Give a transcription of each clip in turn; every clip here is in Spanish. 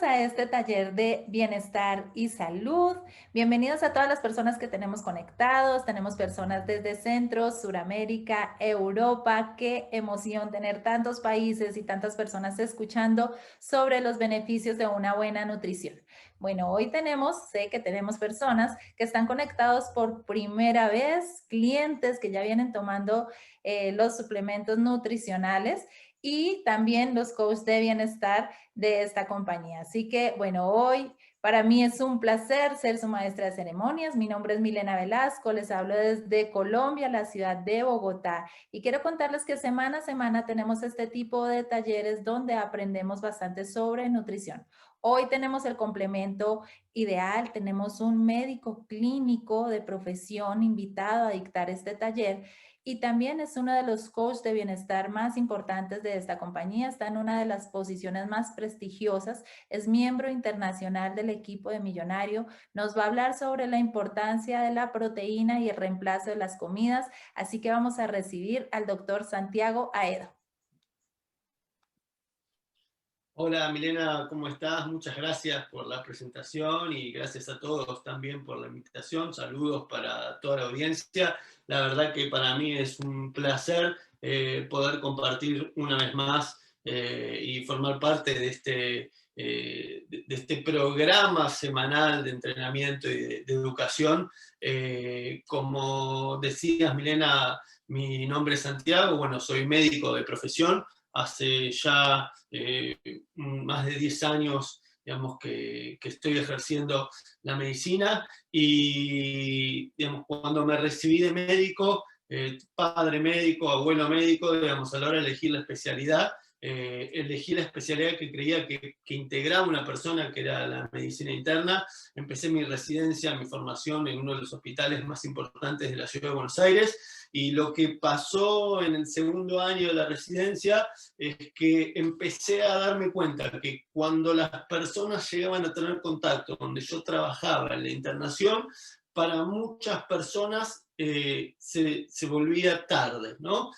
A este taller de bienestar y salud. Bienvenidos a todas las personas que tenemos conectados. Tenemos personas desde Centro, Suramérica, Europa. Qué emoción tener tantos países y tantas personas escuchando sobre los beneficios de una buena nutrición. Bueno, hoy sé que tenemos personas que están conectados por primera vez, clientes que ya vienen tomando los suplementos nutricionales y también los coaches de bienestar de esta compañía. Así que, bueno, hoy para mí es un placer ser su maestra de ceremonias. Mi nombre es Milena Velasco, les hablo desde Colombia, la ciudad de Bogotá. Y quiero contarles que semana a semana tenemos este tipo de talleres donde aprendemos bastante sobre nutrición. Hoy tenemos el complemento ideal, tenemos un médico clínico de profesión invitado a dictar este taller y también es uno de los coaches de bienestar más importantes de esta compañía. Está en una de las posiciones más prestigiosas. Es miembro internacional del equipo de Millonario. Nos va a hablar sobre la importancia de la proteína y el reemplazo de las comidas. Así que vamos a recibir al doctor Santiago Aedo. Hola Milena, ¿cómo estás? Muchas gracias por la presentación y gracias a todos también por la invitación. Saludos para toda la audiencia. La verdad que para mí es un placer poder compartir una vez más y formar parte de este programa semanal de entrenamiento y de educación. Como decías, Milena, mi nombre es Santiago, bueno, soy médico de profesión. Hace ya más de 10 años, digamos, que estoy ejerciendo la medicina y, digamos, cuando me recibí de médico, padre médico, abuelo médico, digamos, a la hora de elegir la especialidad, elegí la especialidad que creía que integraba una persona, que era la medicina interna. Empecé mi residencia, mi formación en uno de los hospitales más importantes de la ciudad de Buenos Aires, y lo que pasó en el segundo año de la residencia es que empecé a darme cuenta que cuando las personas llegaban a tener contacto donde yo trabajaba en la internación, para muchas personas se volvía tarde, ¿no?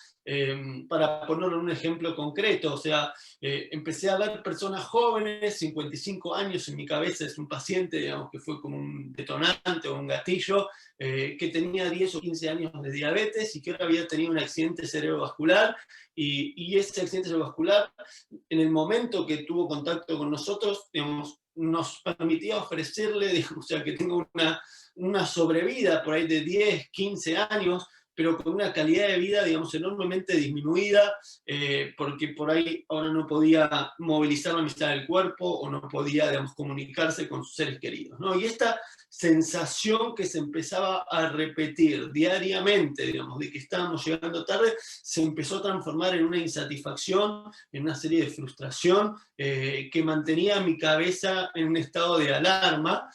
Para ponerlo en un ejemplo concreto, o sea, empecé a ver personas jóvenes, 55 años, en mi cabeza es un paciente, digamos, que fue como un detonante o un gatillo, que tenía 10 o 15 años de diabetes y que ahora había tenido un accidente cerebrovascular, y ese accidente cerebrovascular, en el momento que tuvo contacto con nosotros, digamos, nos permitía ofrecerle, digamos, o sea, que tenga una sobrevida por ahí de 10, 15 años, pero con una calidad de vida, digamos, enormemente disminuida, porque por ahí ahora no podía movilizar la mitad del cuerpo o no podía, digamos, comunicarse con sus seres queridos, ¿no? Y esta sensación que se empezaba a repetir diariamente, digamos, de que estábamos llegando tarde, se empezó a transformar en una insatisfacción, en una serie de frustración, que mantenía mi cabeza en un estado de alarma.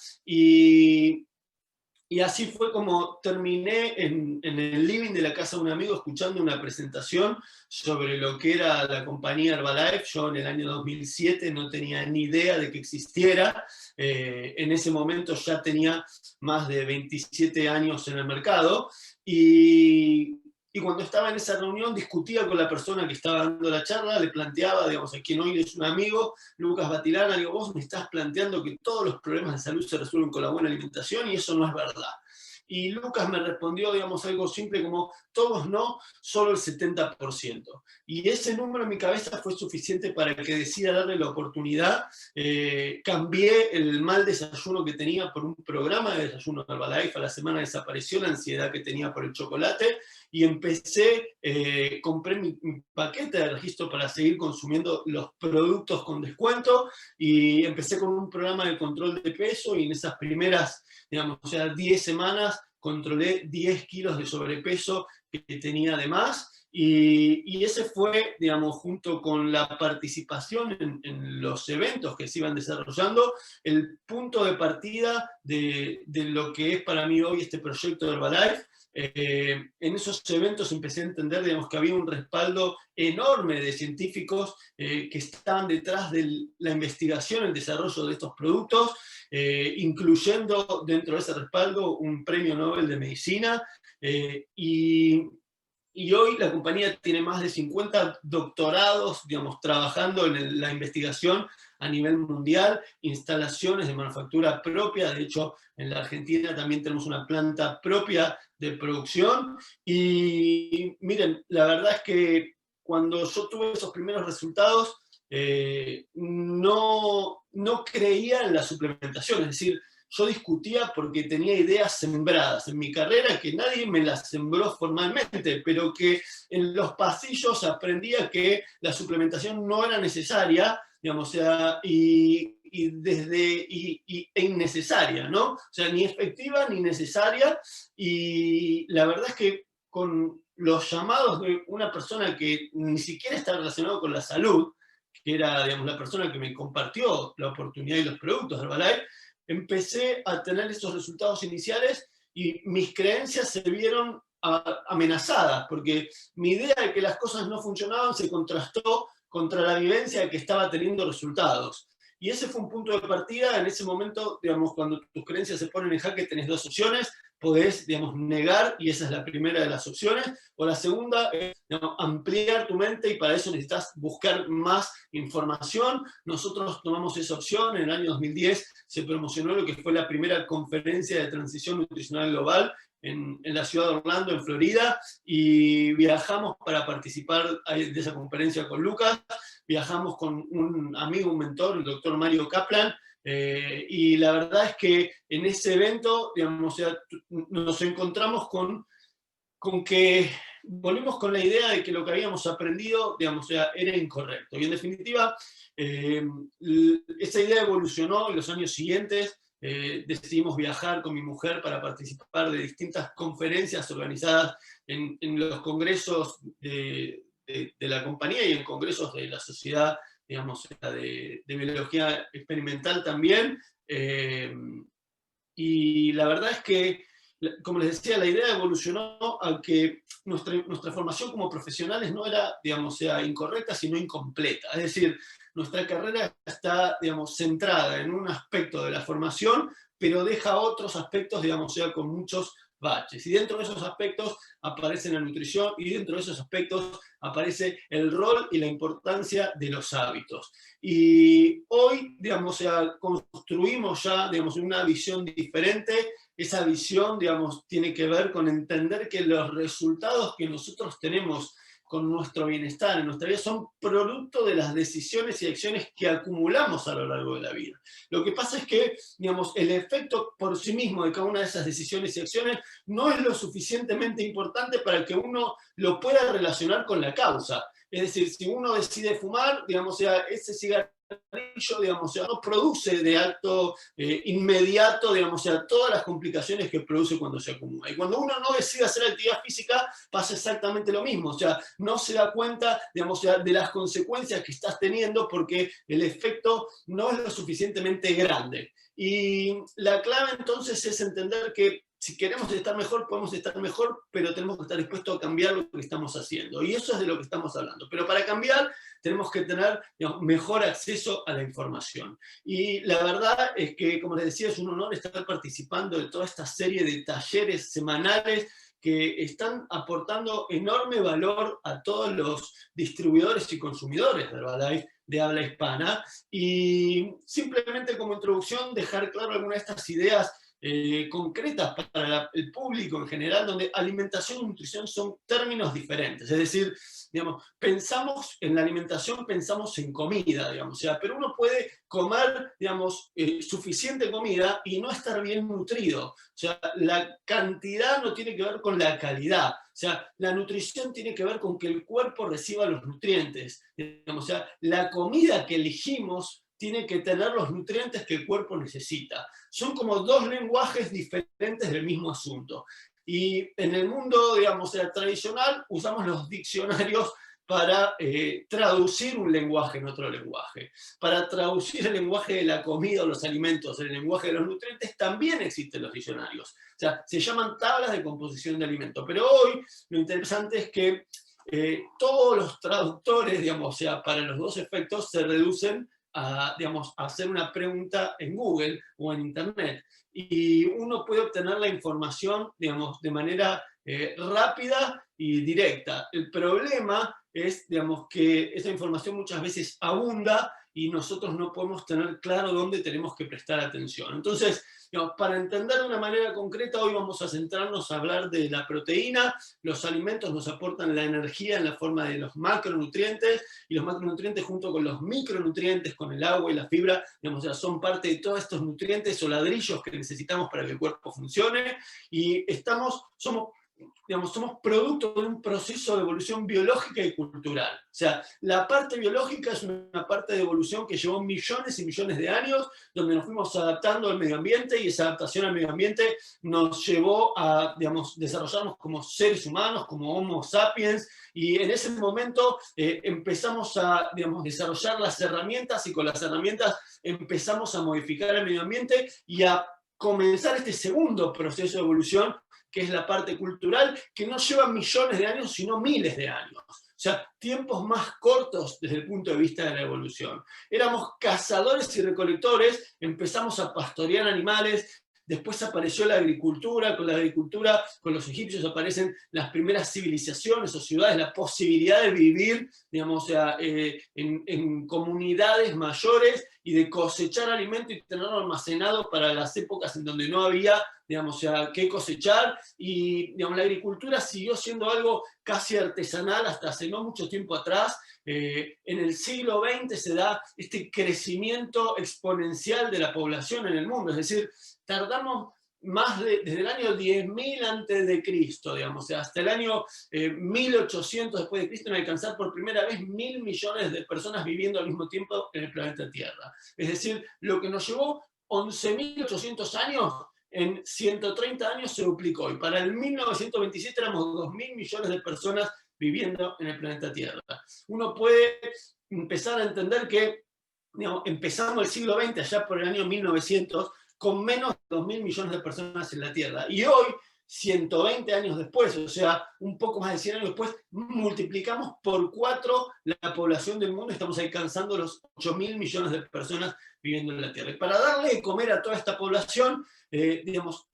Y así fue como terminé en el living de la casa de un amigo escuchando una presentación sobre lo que era la compañía Herbalife. Yo en el año 2007 no tenía ni idea de que existiera. En ese momento ya tenía más de 27 años en el mercado, y cuando estaba en esa reunión discutía con la persona que estaba dando la charla, le planteaba, digamos, a quien hoy es un amigo, Lucas Batilana, digo, vos me estás planteando que todos los problemas de salud se resuelven con la buena alimentación y eso no es verdad. Y Lucas me respondió, digamos, algo simple como, todos no, solo el 70%. Y ese número en mi cabeza fue suficiente para que decida darle la oportunidad. Cambié el mal desayuno que tenía por un programa de desayuno de Herbalife. A la semana desapareció la ansiedad que tenía por el chocolate y empecé, compré mi paquete de registro para seguir consumiendo los productos con descuento, y empecé con un programa de control de peso, y en esas primeras, digamos, o sea, 10 semanas controlé 10 kilos de sobrepeso que tenía de más. Y ese fue, digamos, junto con la participación en los eventos que se iban desarrollando, el punto de partida de lo que es para mí hoy este proyecto de Herbalife. En esos eventos empecé a entender, digamos, que había un respaldo enorme de científicos que estaban detrás de la investigación, el desarrollo de estos productos, incluyendo dentro de ese respaldo un premio Nobel de Medicina, y y hoy la compañía tiene más de 50 doctorados, digamos, trabajando en la investigación a nivel mundial, instalaciones de manufactura propia. De hecho, en la Argentina también tenemos una planta propia de producción. Y miren, la verdad es que cuando yo tuve esos primeros resultados, no creía en la suplementación. Es decir, yo discutía porque tenía ideas sembradas en mi carrera que nadie me las sembró formalmente, pero que en los pasillos aprendía que la suplementación no era necesaria, digamos, o sea, e innecesaria, ¿no? O sea, ni efectiva ni necesaria. Y la verdad es que con los llamados de una persona que ni siquiera está relacionado con la salud, que era, digamos, la persona que me compartió la oportunidad y los productos de Herbalife, empecé a tener esos resultados iniciales y mis creencias se vieron amenazadas, porque mi idea de que las cosas no funcionaban se contrastó contra la vivencia de que estaba teniendo resultados. Y ese fue un punto de partida. En ese momento, digamos, cuando tus creencias se ponen en jaque, tenés dos opciones. Podés, digamos, negar, y esa es la primera de las opciones, o la segunda es, digamos, ampliar tu mente, y para eso necesitas buscar más información. Nosotros tomamos esa opción. En el año 2010 se promocionó lo que fue la primera conferencia de transición nutricional global en la ciudad de Orlando, en Florida, y viajamos para participar de esa conferencia con Lucas. Viajamos con un amigo, un mentor, el doctor Mario Kaplan, y la verdad es que en ese evento, digamos, o sea, nos encontramos con que volvimos con la idea de que lo que habíamos aprendido, digamos, o sea, era incorrecto. Y en definitiva, esa idea evolucionó en los años siguientes. Decidimos viajar con mi mujer para participar de distintas conferencias organizadas en los congresos de la compañía y en congresos de la sociedad, digamos, de biología experimental también. Y la verdad es que, como les decía, la idea evolucionó a que nuestra formación como profesionales no era, digamos, sea incorrecta, sino incompleta. Es decir, nuestra carrera está, digamos, centrada en un aspecto de la formación, pero deja otros aspectos, digamos, sea con muchos baches. Y dentro de esos aspectos aparece la nutrición, y dentro de esos aspectos aparece el rol y la importancia de los hábitos. Y hoy, digamos, construimos ya, digamos, una visión diferente. Esa visión, digamos, tiene que ver con entender que los resultados que nosotros tenemos con nuestro bienestar en nuestra vida son producto de las decisiones y acciones que acumulamos a lo largo de la vida. Lo que pasa es que, digamos, el efecto por sí mismo de cada una de esas decisiones y acciones no es lo suficientemente importante para que uno lo pueda relacionar con la causa. Es decir, si uno decide fumar, digamos, ese cigarrillo, digamos, no produce de acto inmediato, digamos, todas las complicaciones que produce cuando se acumula. Y cuando uno no decide hacer actividad física, pasa exactamente lo mismo. O sea, no se da cuenta, digamos, de las consecuencias que estás teniendo porque el efecto no es lo suficientemente grande. Y la clave entonces es entender que si queremos estar mejor, podemos estar mejor, pero tenemos que estar dispuestos a cambiar lo que estamos haciendo. Y eso es de lo que estamos hablando. Pero para cambiar, tenemos que tener, digamos, mejor acceso a la información. Y la verdad es que, como les decía, es un honor estar participando de toda esta serie de talleres semanales que están aportando enorme valor a todos los distribuidores y consumidores de Herbalife de habla hispana. Y simplemente como introducción, dejar claro algunas de estas ideas concretas para el público en general, donde alimentación y nutrición son términos diferentes. Es decir, digamos, pensamos en la alimentación, pensamos en comida, digamos, o sea, pero uno puede comer, digamos, suficiente comida y no estar bien nutrido. O sea, la cantidad no tiene que ver con la calidad. O sea, la nutrición tiene que ver con que el cuerpo reciba los nutrientes. Digamos, o sea, la comida que elegimos tiene que tener los nutrientes que el cuerpo necesita. Son como dos lenguajes diferentes del mismo asunto. Y en el mundo, digamos, tradicional, usamos los diccionarios para traducir un lenguaje en otro lenguaje. Para traducir el lenguaje de la comida o los alimentos en el lenguaje de los nutrientes también existen los diccionarios. O sea, se llaman tablas de composición de alimentos. Pero hoy lo interesante es que todos los traductores, digamos, o sea, para los dos efectos se reducen a, digamos, a hacer una pregunta en Google o en Internet. Y uno puede obtener la información, digamos, de manera rápida y directa. El problema es, digamos, que esa información muchas veces abunda y nosotros no podemos tener claro dónde tenemos que prestar atención. Entonces, digamos, para entender de una manera concreta, hoy vamos a centrarnos a hablar de la proteína. Los alimentos nos aportan la energía en la forma de los macronutrientes, y los macronutrientes junto con los micronutrientes, con el agua y la fibra, digamos, ya son parte de todos estos nutrientes o ladrillos que necesitamos para que el cuerpo funcione, y somos producto de un proceso de evolución biológica y cultural. O sea, la parte biológica es una parte de evolución que llevó millones y millones de años, donde nos fuimos adaptando al medio ambiente, y esa adaptación al medio ambiente nos llevó a, digamos, desarrollarnos como seres humanos, como Homo sapiens, y en ese momento empezamos a, digamos, desarrollar las herramientas, y con las herramientas empezamos a modificar el medio ambiente y a comenzar este segundo proceso de evolución, que es la parte cultural, que no lleva millones de años, sino miles de años. O sea, tiempos más cortos desde el punto de vista de la evolución. Éramos cazadores y recolectores, empezamos a pastorear animales, después apareció la agricultura, con los egipcios aparecen las primeras civilizaciones o ciudades, la posibilidad de vivir, digamos, en comunidades mayores y de cosechar alimento y tenerlo almacenado para las épocas en donde no había, digamos, qué cosechar, y digamos, la agricultura siguió siendo algo casi artesanal hasta hace no mucho tiempo atrás. En el siglo XX se da este crecimiento exponencial de la población en el mundo, es decir, tardamos desde el año 10.000 antes de Cristo, digamos, hasta el año 1800 después de Cristo, en alcanzar por primera vez 1.000 millones de personas viviendo al mismo tiempo en el planeta Tierra. Es decir, lo que nos llevó 11.800 años, en 130 años se duplicó, y para el 1927 éramos 2.000 millones de personas viviendo en el planeta Tierra. Uno puede empezar a entender que, digamos, empezamos el siglo XX allá por el año 1900 con menos de 2.000 millones de personas en la Tierra, y hoy, 120 años después, o sea, un poco más de 100 años después, multiplicamos por 4 la población del mundo y estamos alcanzando los 8.000 millones de personas viviendo en la Tierra. Y para darle de comer a toda esta población, digamos,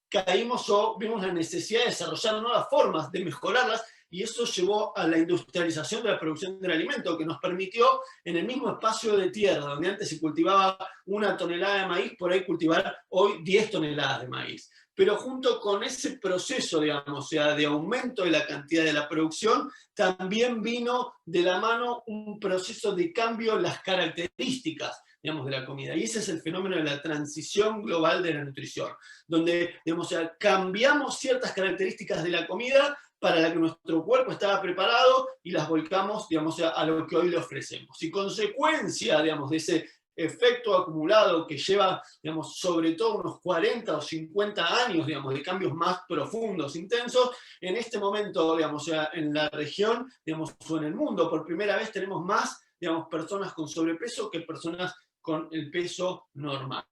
caímos o vimos la necesidad de desarrollar nuevas formas de mejorarlas, y eso llevó a la industrialización de la producción del alimento, que nos permitió, en el mismo espacio de tierra donde antes se cultivaba 1 tonelada de maíz, por ahí cultivar hoy 10 toneladas de maíz. Pero junto con ese proceso, digamos, o sea, de aumento de la cantidad de la producción, también vino de la mano un proceso de cambio en las características, digamos, de la comida. Y ese es el fenómeno de la transición global de la nutrición, donde, digamos, o sea, cambiamos ciertas características de la comida para la que nuestro cuerpo estaba preparado, y las volcamos, digamos, a lo que hoy le ofrecemos. Y consecuencia, digamos, de ese efecto acumulado que lleva, digamos, sobre todo unos 40 o 50 años, digamos, de cambios más profundos, intensos, en este momento, digamos, en la región, digamos, o en el mundo, por primera vez tenemos más, digamos, personas con sobrepeso que personas con el peso normal.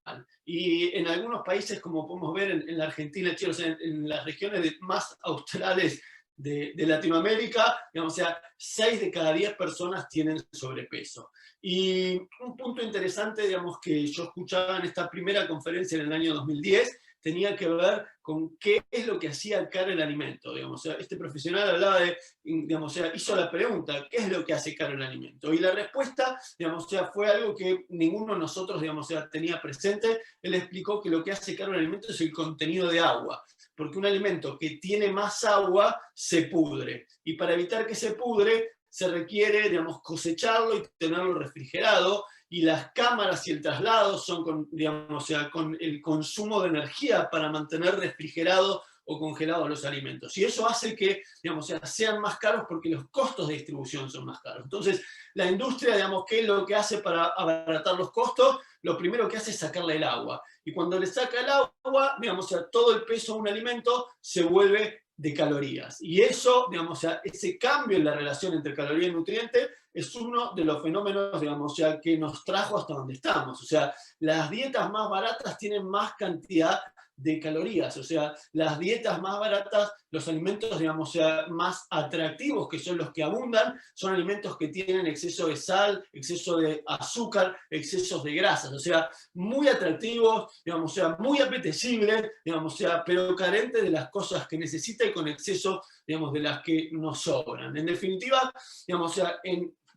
Y en algunos países, como podemos ver en la Argentina, Chile, o sea, en las regiones más australes de Latinoamérica, digamos, o sea, 6 de cada 10 personas tienen sobrepeso. Y un punto interesante, digamos, que yo escuchaba en esta primera conferencia en el año 2010, tenía que ver con qué es lo que hacía caro el alimento. Digamos, o sea, este profesional hablaba de, digamos, o sea, hizo la pregunta, ¿qué es lo que hace caro el alimento? Y la respuesta, digamos, o sea, fue algo que ninguno de nosotros, digamos, o sea, tenía presente. Él explicó que lo que hace caro el alimento es el contenido de agua, porque un alimento que tiene más agua se pudre, y para evitar que se pudre se requiere, digamos, cosecharlo y tenerlo refrigerado, y las cámaras y el traslado son con, digamos, o sea, con el consumo de energía para mantener refrigerado o congelados los alimentos. Y eso hace que, digamos, o sea, sean más caros porque los costos de distribución son más caros. Entonces, la industria, digamos, ¿qué es lo que hace para abaratar los costos? Lo primero que hace es sacarle el agua. Y cuando le saca el agua, digamos, o sea, todo el peso de un alimento se vuelve de calorías. Y eso, digamos, o sea, ese cambio en la relación entre caloría y nutriente es uno de los fenómenos, digamos, o sea, que nos trajo hasta donde estamos. O sea, las dietas más baratas tienen más cantidad de calorías. O sea, las dietas más baratas, los alimentos, digamos, o sea, más atractivos, que son los que abundan, son alimentos que tienen exceso de sal, exceso de azúcar, excesos de grasas. O sea, muy atractivos, digamos, o sea, muy apetecibles, digamos, o sea, pero carentes de las cosas que necesita y con exceso, digamos, de las que nos sobran. En definitiva, digamos, o sea,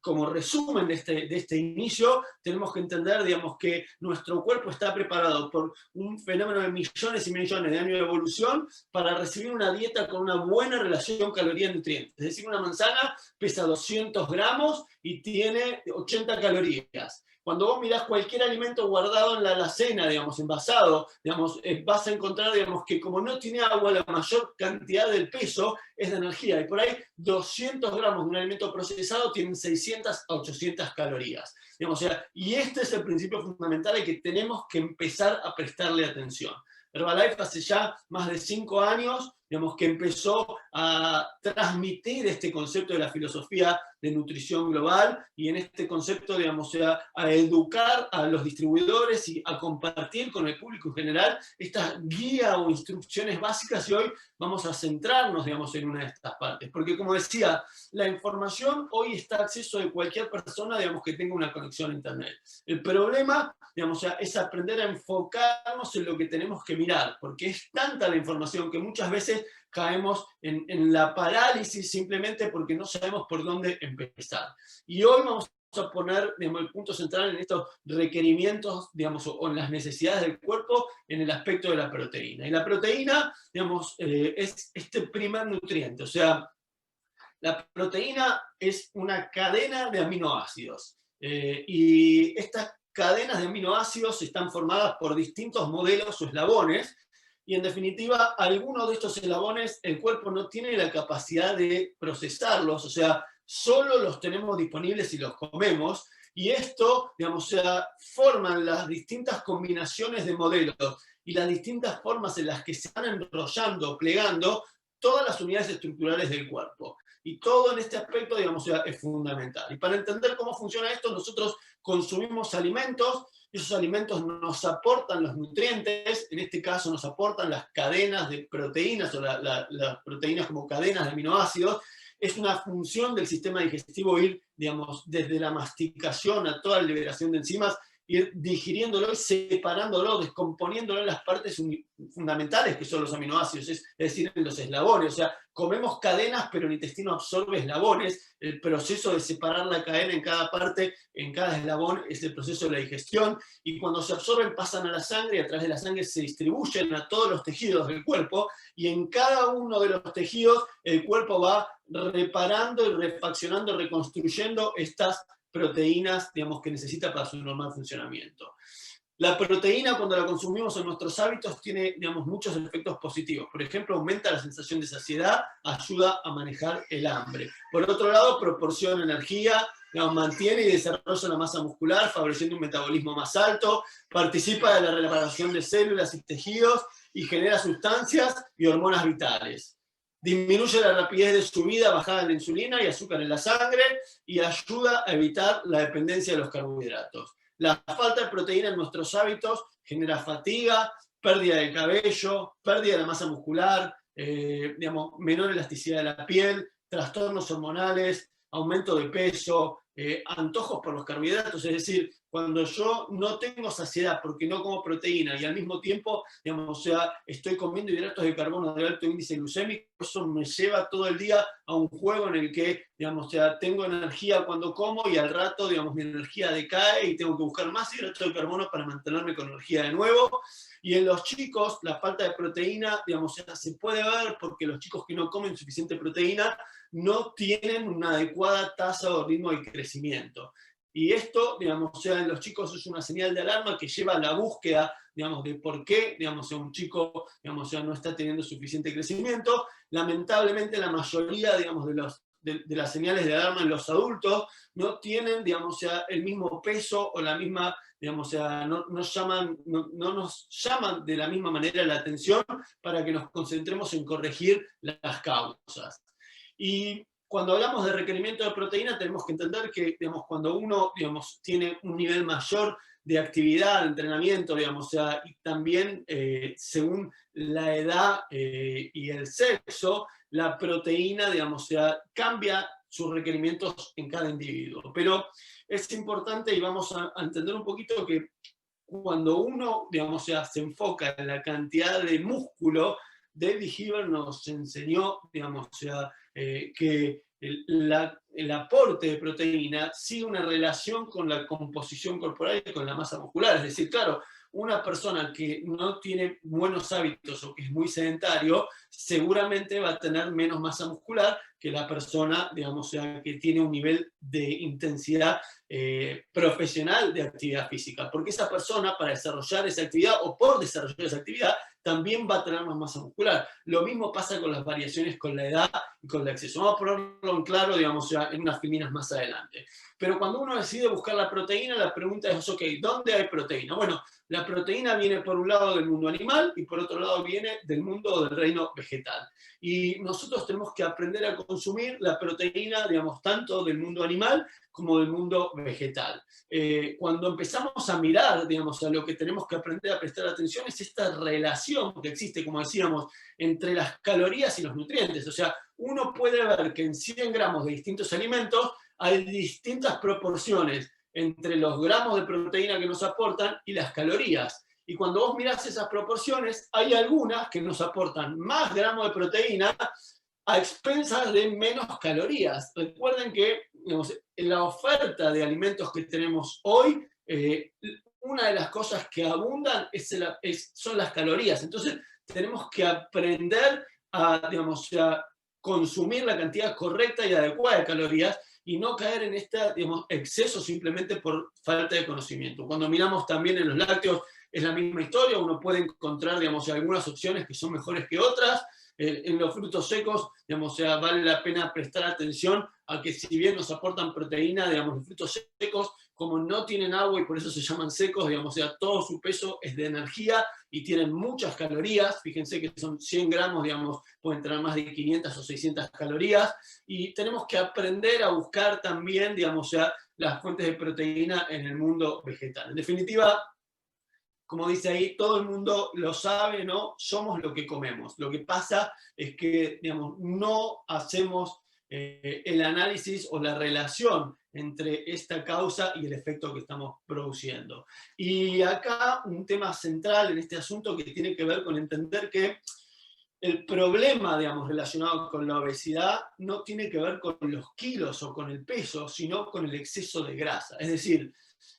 como resumen de este inicio, tenemos que entender, digamos, que nuestro cuerpo está preparado por un fenómeno de millones y millones de años de evolución para recibir una dieta con una buena relación caloría-nutrientes. Es decir, una manzana pesa 200 gramos y tiene 80 calorías. Cuando vos mirás cualquier alimento guardado en la alacena, digamos, envasado, digamos, vas a encontrar, digamos, que como no tiene agua, la mayor cantidad del peso es de energía. Y por ahí 200 gramos de un alimento procesado tienen 600 a 800 calorías. Digamos, o sea, y este es el principio fundamental al que tenemos que empezar a prestarle atención. Herbalife hace ya más de 5 años, digamos, que empezó a transmitir este concepto de la filosofía de nutrición global y en este concepto, digamos, o sea, a educar a los distribuidores y a compartir con el público en general estas guías o instrucciones básicas, y hoy vamos a centrarnos, digamos, en una de estas partes. Porque, como decía, la información hoy está a acceso de cualquier persona, digamos, que tenga una conexión a Internet. El problema, digamos, o sea, es aprender a enfocarnos en lo que tenemos que mirar, porque es tanta la información que muchas veces caemos en la parálisis simplemente porque no sabemos por dónde empezar. Y hoy vamos a poner, digamos, el punto central en estos requerimientos, digamos, o en las necesidades del cuerpo en el aspecto de la proteína. Y la proteína, digamos, es este primer nutriente. O sea, la proteína es una cadena de aminoácidos. Y estas cadenas de aminoácidos están formadas por distintos modelos o eslabones, y en definitiva, algunos de estos eslabones el cuerpo no tiene la capacidad de procesarlos, o sea, solo los tenemos disponibles si los comemos, y esto, digamos, o sea, forman las distintas combinaciones de modelos y las distintas formas en las que se van enrollando, plegando todas las unidades estructurales del cuerpo. Y todo en este aspecto, digamos, o sea, es fundamental. Y para entender cómo funciona esto, nosotros consumimos alimentos. Esos alimentos nos aportan los nutrientes, en este caso nos aportan las cadenas de proteínas o las proteínas como cadenas de aminoácidos. Es una función del sistema digestivo ir, digamos, desde la masticación a toda la liberación de enzimas, ir digiriéndolo y separándolo, descomponiéndolo en las partes fundamentales que son los aminoácidos, es decir, en los eslabones. O sea, comemos cadenas, pero el intestino absorbe eslabones. El proceso de separar la cadena en cada parte, en cada eslabón, es el proceso de la digestión. Y cuando se absorben, pasan a la sangre y a través de la sangre se distribuyen a todos los tejidos del cuerpo. Y en cada uno de los tejidos, el cuerpo va reparando y refaccionando, reconstruyendo estas proteínas, digamos, que necesita para su normal funcionamiento. La proteína, cuando la consumimos en nuestros hábitos, tiene, digamos, muchos efectos positivos. Por ejemplo, aumenta la sensación de saciedad, ayuda a manejar el hambre. Por otro lado, proporciona energía, digamos, mantiene y desarrolla la masa muscular, favoreciendo un metabolismo más alto, participa de la reparación de células y tejidos y genera sustancias y hormonas vitales. Disminuye la rapidez de subida, bajada de la insulina y azúcar en la sangre y ayuda a evitar la dependencia de los carbohidratos. La falta de proteína en nuestros hábitos genera fatiga, pérdida de cabello, pérdida de masa muscular, digamos, menor elasticidad de la piel, trastornos hormonales, aumento de peso, antojos por los carbohidratos. Es decir, cuando yo no tengo saciedad porque no como proteína y al mismo tiempo, digamos, o sea, estoy comiendo hidratos de carbono de alto índice glucémico, eso me lleva todo el día a un juego en el que, digamos, o sea, tengo energía cuando como y al rato, digamos, mi energía decae y tengo que buscar más hidratos de carbono para mantenerme con energía de nuevo. Y en los chicos, la falta de proteína, digamos, o sea, se puede ver porque los chicos que no comen suficiente proteína no tienen una adecuada tasa o ritmo de crecimiento. Y esto, digamos, o sea, en los chicos es una señal de alarma que lleva a la búsqueda, digamos, de por qué, digamos, un chico, digamos, o sea, no está teniendo suficiente crecimiento. Lamentablemente, la mayoría, digamos, de las señales de alarma en los adultos no tienen, digamos, o sea, el mismo peso o la misma, digamos, o sea, no nos llaman de la misma manera la atención para que nos concentremos en corregir las causas. Y cuando hablamos de requerimiento de proteína, tenemos que entender que, digamos, cuando uno, digamos, tiene un nivel mayor de actividad, de entrenamiento, digamos, o sea, y también según la edad y el sexo, la proteína, digamos, o sea, cambia sus requerimientos en cada individuo. Pero es importante y vamos a entender un poquito que cuando uno, digamos, o sea, se enfoca en la cantidad de músculo, David Heber nos enseñó, digamos, o sea, que el aporte de proteína sigue una relación con la composición corporal y con la masa muscular. Es decir, claro, una persona que no tiene buenos hábitos o que es muy sedentario, seguramente va a tener menos masa muscular que la persona, digamos, o sea, que tiene un nivel de intensidad profesional de actividad física, porque esa persona para desarrollar esa actividad o por desarrollar esa actividad también va a tener más masa muscular. Lo mismo pasa con las variaciones con la edad y con el acceso. Vamos a ponerlo en claro, digamos, ya en unas filinas más adelante. Pero cuando uno decide buscar la proteína, la pregunta es, ok, ¿dónde hay proteína? Bueno, la proteína viene por un lado del mundo animal y por otro lado viene del mundo del reino vegetal. Y nosotros tenemos que aprender a consumir la proteína, digamos, tanto del mundo animal como del mundo vegetal. Cuando empezamos a mirar, digamos, a lo que tenemos que aprender a prestar atención es esta relación que existe, como decíamos, entre las calorías y los nutrientes. O sea, uno puede ver que en 100 gramos de distintos alimentos hay distintas proporciones entre los gramos de proteína que nos aportan y las calorías. Y cuando vos mirás esas proporciones, hay algunas que nos aportan más gramos de proteína a expensas de menos calorías. Recuerden que, digamos, en la oferta de alimentos que tenemos hoy, una de las cosas que abundan son las calorías. Entonces, tenemos que aprender a, digamos, a consumir la cantidad correcta y adecuada de calorías y no caer en este, digamos, exceso simplemente por falta de conocimiento. Cuando miramos también en los lácteos, es la misma historia, uno puede encontrar, digamos, algunas opciones que son mejores que otras. En los frutos secos, digamos, o sea, vale la pena prestar atención a que si bien nos aportan proteína, digamos, los frutos secos, como no tienen agua y por eso se llaman secos, digamos, o sea, todo su peso es de energía y tienen muchas calorías. Fíjense que son 100 gramos, digamos, pueden tener más de 500 o 600 calorías, y tenemos que aprender a buscar también, digamos, o sea, las fuentes de proteína en el mundo vegetal. En definitiva, como dice ahí, todo el mundo lo sabe, ¿no? Somos lo que comemos. Lo que pasa es que, digamos, no hacemos el análisis o la relación entre esta causa y el efecto que estamos produciendo. Y acá un tema central en este asunto que tiene que ver con entender que el problema, digamos, relacionado con la obesidad no tiene que ver con los kilos o con el peso, sino con el exceso de grasa. Es decir,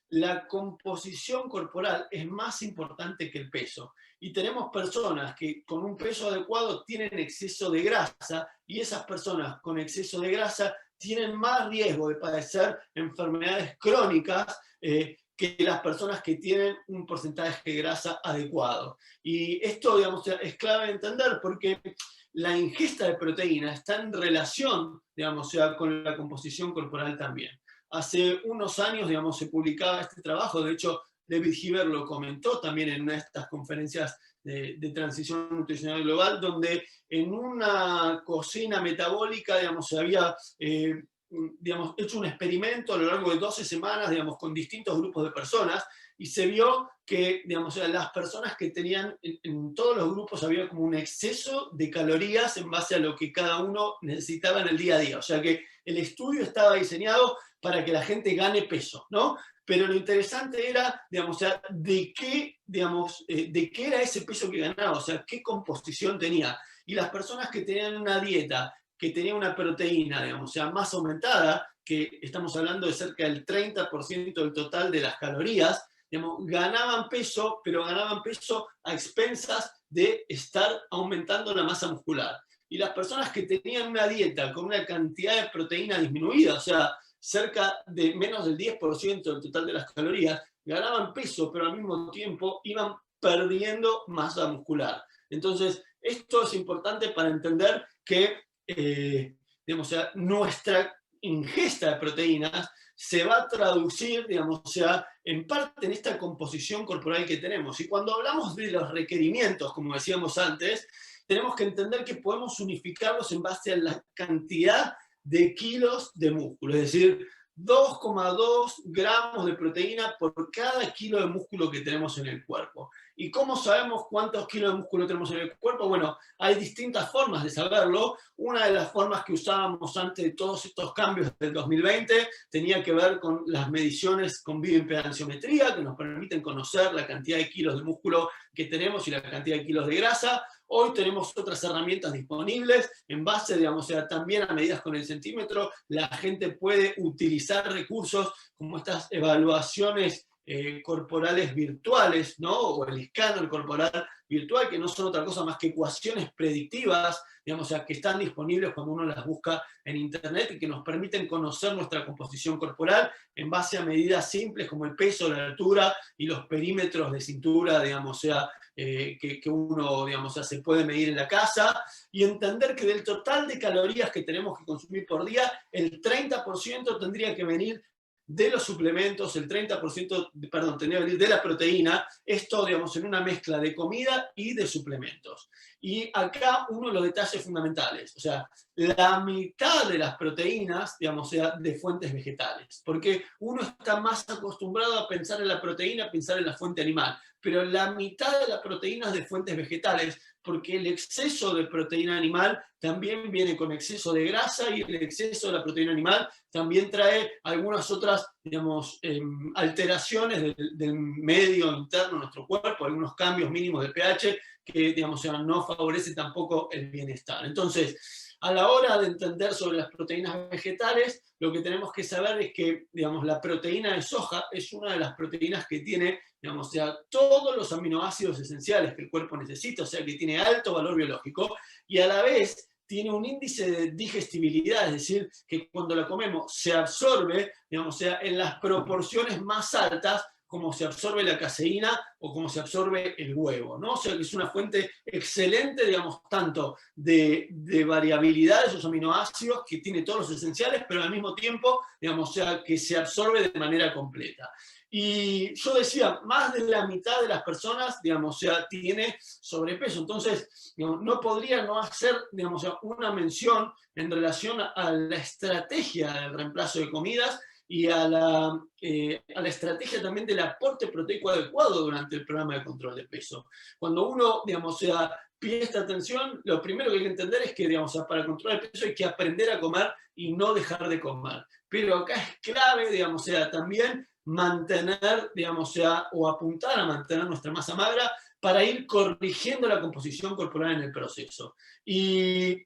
la composición corporal es más importante que el peso. Y tenemos personas que con un peso adecuado tienen exceso de grasa, y esas personas con exceso de grasa tienen más riesgo de padecer enfermedades crónicas que las personas que tienen un porcentaje de grasa adecuado. Y esto, digamos, es clave entender porque la ingesta de proteína está en relación, digamos, con la composición corporal también. Hace unos años, digamos, se publicaba este trabajo, de hecho, David Heber lo comentó también en una de estas conferencias de transición nutricional global, donde en una cocina metabólica, digamos, se había digamos, hecho un experimento a lo largo de 12 semanas, digamos, con distintos grupos de personas, y se vio que, digamos, las personas que tenían, en todos los grupos había como un exceso de calorías en base a lo que cada uno necesitaba en el día a día. O sea que el estudio estaba diseñado para que la gente gane peso, ¿no? Pero lo interesante era, digamos, o sea, de qué era ese peso que ganaba, o sea, qué composición tenía. Y las personas que tenían una dieta que tenía una proteína, digamos, o sea, más aumentada, que estamos hablando de cerca del 30% del total de las calorías, digamos, ganaban peso, pero ganaban peso a expensas de estar aumentando la masa muscular. Y las personas que tenían una dieta con una cantidad de proteína disminuida, o sea, cerca de menos del 10% del total de las calorías, ganaban peso, pero al mismo tiempo iban perdiendo masa muscular. Entonces, esto es importante para entender que digamos, o sea, nuestra ingesta de proteínas se va a traducir, digamos, o sea, en parte en esta composición corporal que tenemos. Y cuando hablamos de los requerimientos, como decíamos antes, tenemos que entender que podemos unificarlos en base a la cantidad de kilos de músculo, es decir, 2,2 gramos de proteína por cada kilo de músculo que tenemos en el cuerpo. ¿Y cómo sabemos cuántos kilos de músculo tenemos en el cuerpo? Bueno, hay distintas formas de saberlo. Una de las formas que usábamos antes de todos estos cambios del 2020 tenía que ver con las mediciones con bioimpedanciometría, que nos permiten conocer la cantidad de kilos de músculo que tenemos y la cantidad de kilos de grasa. Hoy tenemos otras herramientas disponibles en base, digamos, también a medidas con el centímetro. La gente puede utilizar recursos como estas evaluaciones corporales virtuales, ¿no? O el escáner corporal virtual, que no son otra cosa más que ecuaciones predictivas, digamos, que están disponibles cuando uno las busca en internet y que nos permiten conocer nuestra composición corporal en base a medidas simples como el peso, la altura y los perímetros de cintura, digamos, que uno, digamos, se puede medir en la casa, y entender que del total de calorías que tenemos que consumir por día, el 30% tendría que venir de los suplementos, el 30%, perdón, tendría que venir de la proteína, esto, digamos, en una mezcla de comida y de suplementos. Y acá uno de los detalles fundamentales, o sea, la mitad de las proteínas, digamos, de fuentes vegetales, porque uno está más acostumbrado a pensar en la proteína, a pensar en la fuente animal, pero la mitad de las proteínas de fuentes vegetales, porque el exceso de proteína animal también viene con exceso de grasa y el exceso de la proteína animal también trae algunas otras, digamos, alteraciones del medio interno de nuestro cuerpo, algunos cambios mínimos de pH que, digamos, no favorece tampoco el bienestar. Entonces, a la hora de entender sobre las proteínas vegetales, lo que tenemos que saber es que, digamos, la proteína de soja es una de las proteínas que tiene, digamos, todos los aminoácidos esenciales que el cuerpo necesita, o sea, que tiene alto valor biológico, y a la vez tiene un índice de digestibilidad, es decir, que cuando la comemos se absorbe, digamos, en las proporciones más altas, como se absorbe la caseína o como se absorbe el huevo, ¿no? O sea, que es una fuente excelente, digamos, tanto de variabilidad de esos aminoácidos, que tiene todos los esenciales, pero al mismo tiempo, digamos, que se absorbe de manera completa. Y yo decía, más de la mitad de las personas, digamos, tiene sobrepeso. Entonces, digamos, no podría no hacer, digamos, una mención en relación a la estrategia del reemplazo de comidas y a la estrategia también del aporte proteico adecuado durante el programa de control de peso. Cuando uno, digamos, presta atención, lo primero que hay que entender es que, digamos, para controlar el peso hay que aprender a comer y no dejar de comer. Pero acá es clave, digamos, también mantener, digamos, o apuntar a mantener nuestra masa magra para ir corrigiendo la composición corporal en el proceso. Y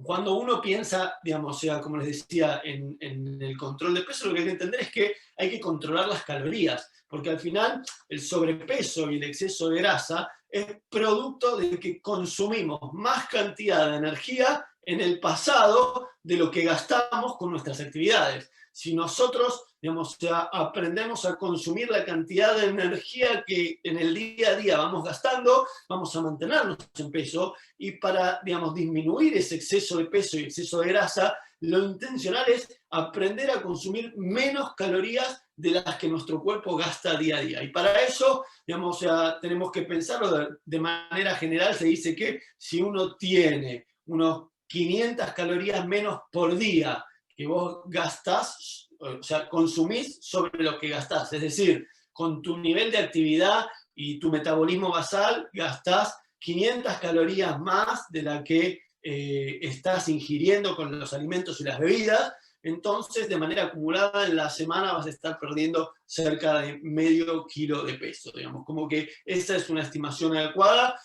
cuando uno piensa, digamos, como les decía, en el control de peso, lo que hay que entender es que hay que controlar las calorías, porque al final el sobrepeso y el exceso de grasa es producto de que consumimos más cantidad de energía en el pasado de lo que gastamos con nuestras actividades. Si nosotros, digamos, aprendemos a consumir la cantidad de energía que en el día a día vamos gastando, vamos a mantenernos en peso, y para, digamos, disminuir ese exceso de peso y exceso de grasa, lo intencional es aprender a consumir menos calorías de las que nuestro cuerpo gasta día a día. Y para eso, digamos, tenemos que pensarlo de manera general. Se dice que si uno tiene unos 500 calorías menos por día que vos gastás, o sea, consumís sobre lo que gastás, es decir, con tu nivel de actividad y tu metabolismo basal gastás 500 calorías más de la que estás ingiriendo con los alimentos y las bebidas. Entonces, de manera acumulada en la semana vas a estar perdiendo cerca de medio kilo de peso, digamos, como que esa es una estimación adecuada.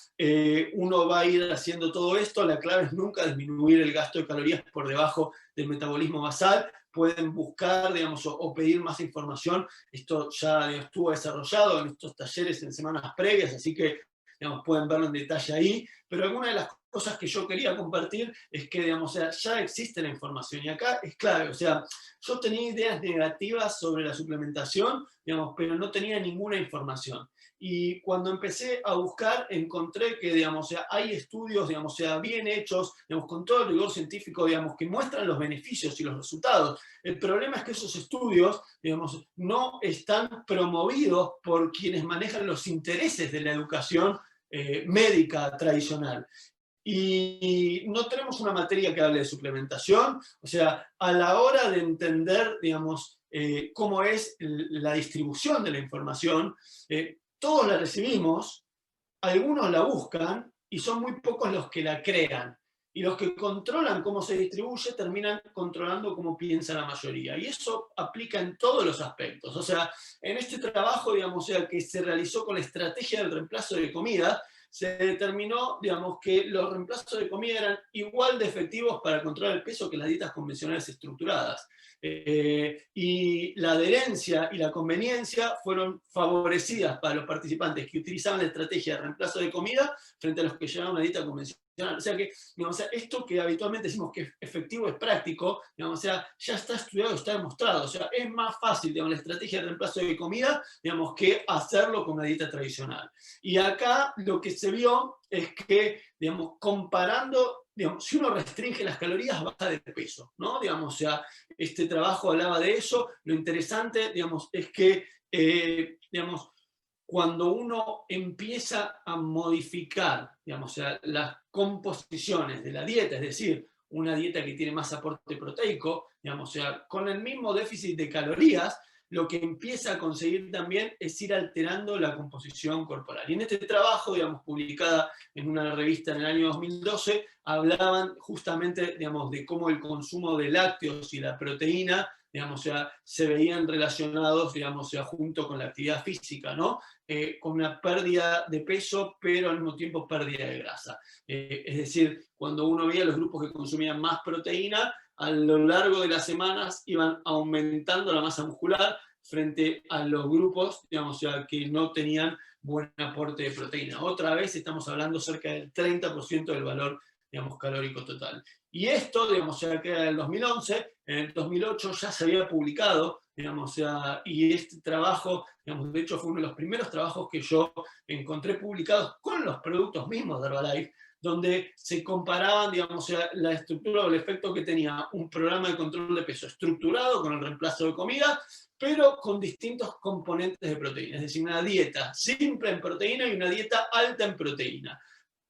Uno va a ir haciendo todo esto, la clave es nunca disminuir el gasto de calorías por debajo del metabolismo basal. Pueden buscar, digamos, o pedir más información. Esto ya estuvo desarrollado en estos talleres en semanas previas, así que, digamos, pueden verlo en detalle ahí. Pero alguna de las cosas que yo quería compartir es que, digamos, ya existe la información y acá es clave. O sea, yo tenía ideas negativas sobre la suplementación, digamos, pero no tenía ninguna información. Y cuando empecé a buscar, encontré que, digamos, hay estudios, digamos, bien hechos, digamos, con todo el rigor científico, digamos, que muestran los beneficios y los resultados. El problema es que esos estudios, digamos, no están promovidos por quienes manejan los intereses de la educación médica tradicional. y no tenemos una materia que hable de suplementación. O sea, a la hora de entender, digamos, cómo es la distribución de la información, todos la recibimos, algunos la buscan y son muy pocos los que la crean. Y los que controlan cómo se distribuye terminan controlando cómo piensa la mayoría. Y eso aplica en todos los aspectos. O sea, en este trabajo, digamos, o sea, que se realizó con la estrategia del reemplazo de comida, se determinó, digamos, que los reemplazos de comida eran igual de efectivos para controlar el peso que las dietas convencionales estructuradas. Y la adherencia y la conveniencia fueron favorecidas para los participantes que utilizaban la estrategia de reemplazo de comida frente a los que llevaban una dieta convencional. O sea que, digamos, o sea, esto que habitualmente decimos que es efectivo, es práctico, digamos, o sea, ya está estudiado, está demostrado. O sea, es más fácil, digamos, la estrategia de reemplazo de comida, digamos, que hacerlo con una dieta tradicional. Y acá lo que se vio es que, digamos, comparando, digamos, si uno restringe las calorías, baja de peso, ¿no? Digamos, o sea, este trabajo hablaba de eso. Lo interesante, digamos, es que, digamos, cuando uno empieza a modificar, digamos, o sea, las composiciones de la dieta, es decir, una dieta que tiene más aporte proteico, digamos, o sea, con el mismo déficit de calorías, lo que empieza a conseguir también es ir alterando la composición corporal. Y en este trabajo, digamos, publicada en una revista en el año 2012, hablaban justamente, digamos, de cómo el consumo de lácteos y la proteína, digamos, o sea, se veían relacionados, digamos, o sea, junto con la actividad física, ¿no? Con una pérdida de peso, pero al mismo tiempo pérdida de grasa. Es decir, cuando uno veía los grupos que consumían más proteína, a lo largo de las semanas iban aumentando la masa muscular frente a los grupos, digamos, ya que no tenían buen aporte de proteína. Otra vez estamos hablando cerca del 30% del valor, digamos, calórico total. Y esto, digamos, ya que era en el 2011, en el 2008 ya se había publicado, digamos, ya, y este trabajo, digamos, de hecho fue uno de los primeros trabajos que yo encontré publicados con los productos mismos de Herbalife, donde se comparaban, digamos, la estructura o el efecto que tenía un programa de control de peso estructurado con el reemplazo de comida, pero con distintos componentes de proteína. Es decir, una dieta simple en proteína y una dieta alta en proteína.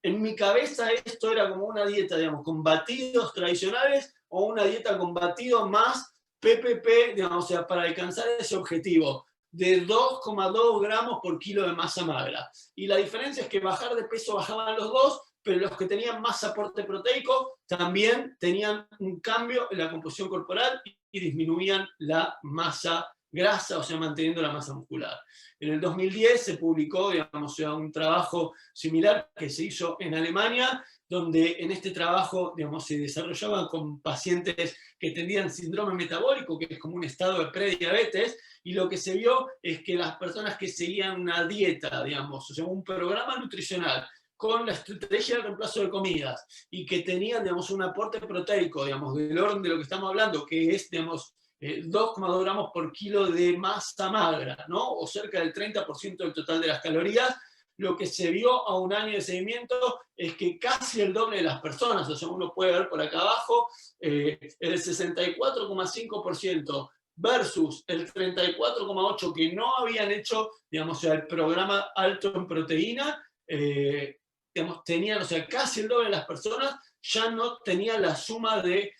En mi cabeza esto era como una dieta, digamos, con batidos tradicionales o una dieta con batidos más PPP, digamos, o sea, para alcanzar ese objetivo de 2,2 gramos por kilo de masa magra. Y la diferencia es que bajar de peso bajaban los dos, pero los que tenían más aporte proteico también tenían un cambio en la composición corporal y disminuían la masa grasa, o sea, manteniendo la masa muscular. En el 2010 se publicó, digamos, un trabajo similar que se hizo en Alemania, donde en este trabajo, digamos, se desarrollaba con pacientes que tenían síndrome metabólico, que es como un estado de prediabetes, y lo que se vio es que las personas que seguían una dieta, digamos, o sea, un programa nutricional con la estrategia del reemplazo de comidas y que tenían, digamos, un aporte proteico, digamos, del orden de lo que estamos hablando, que es, digamos, 2,2 gramos por kilo de masa magra, ¿no? O cerca del 30% del total de las calorías. Lo que se vio a un año de seguimiento es que casi el doble de las personas, o sea, uno puede ver por acá abajo, el 64,5% versus el 34,8% que no habían hecho, digamos, o sea, el programa alto en proteína, digamos, tenían, o sea, casi el doble de las personas ya no tenían la suma de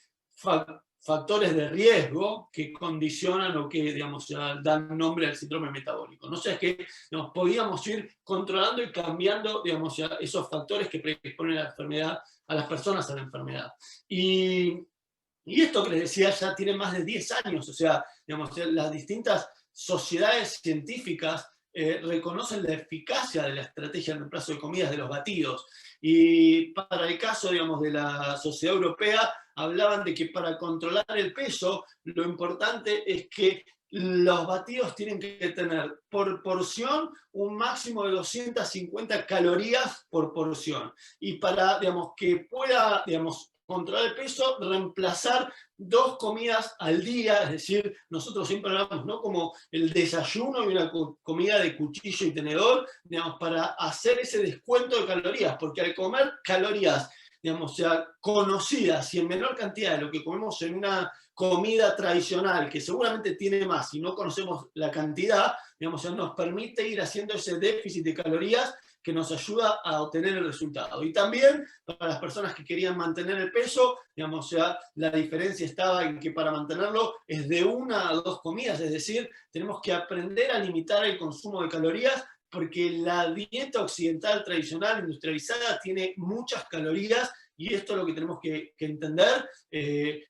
factores de riesgo que condicionan o que, digamos, dan nombre al síndrome metabólico. No sé, es que, digamos, podíamos ir controlando y cambiando, digamos, esos factores que predisponen a la enfermedad, a las personas a la enfermedad. Y esto que les decía ya tiene más de 10 años, o sea, digamos, las distintas sociedades científicas reconocen la eficacia de la estrategia de reemplazo de comidas de los batidos. Y para el caso, digamos, de la Sociedad Europea, hablaban de que para controlar el peso, lo importante es que los batidos tienen que tener por porción un máximo de 250 calorías por porción. Y para, digamos, que pueda, digamos, controlar el peso, reemplazar 2 comidas al día, es decir, nosotros siempre hablamos, ¿no?, como el desayuno y una comida de cuchillo y tenedor, digamos, para hacer ese descuento de calorías, porque al comer calorías, digamos, o sea, conocidas y en menor cantidad de lo que comemos en una comida tradicional, que seguramente tiene más y no conocemos la cantidad, digamos, o sea, nos permite ir haciendo ese déficit de calorías que nos ayuda a obtener el resultado. Y también para las personas que querían mantener el peso, digamos, o sea, la diferencia estaba en que para mantenerlo es de 1 a 2 comidas, es decir, tenemos que aprender a limitar el consumo de calorías porque la dieta occidental tradicional, industrializada, tiene muchas calorías y esto es lo que tenemos que entender.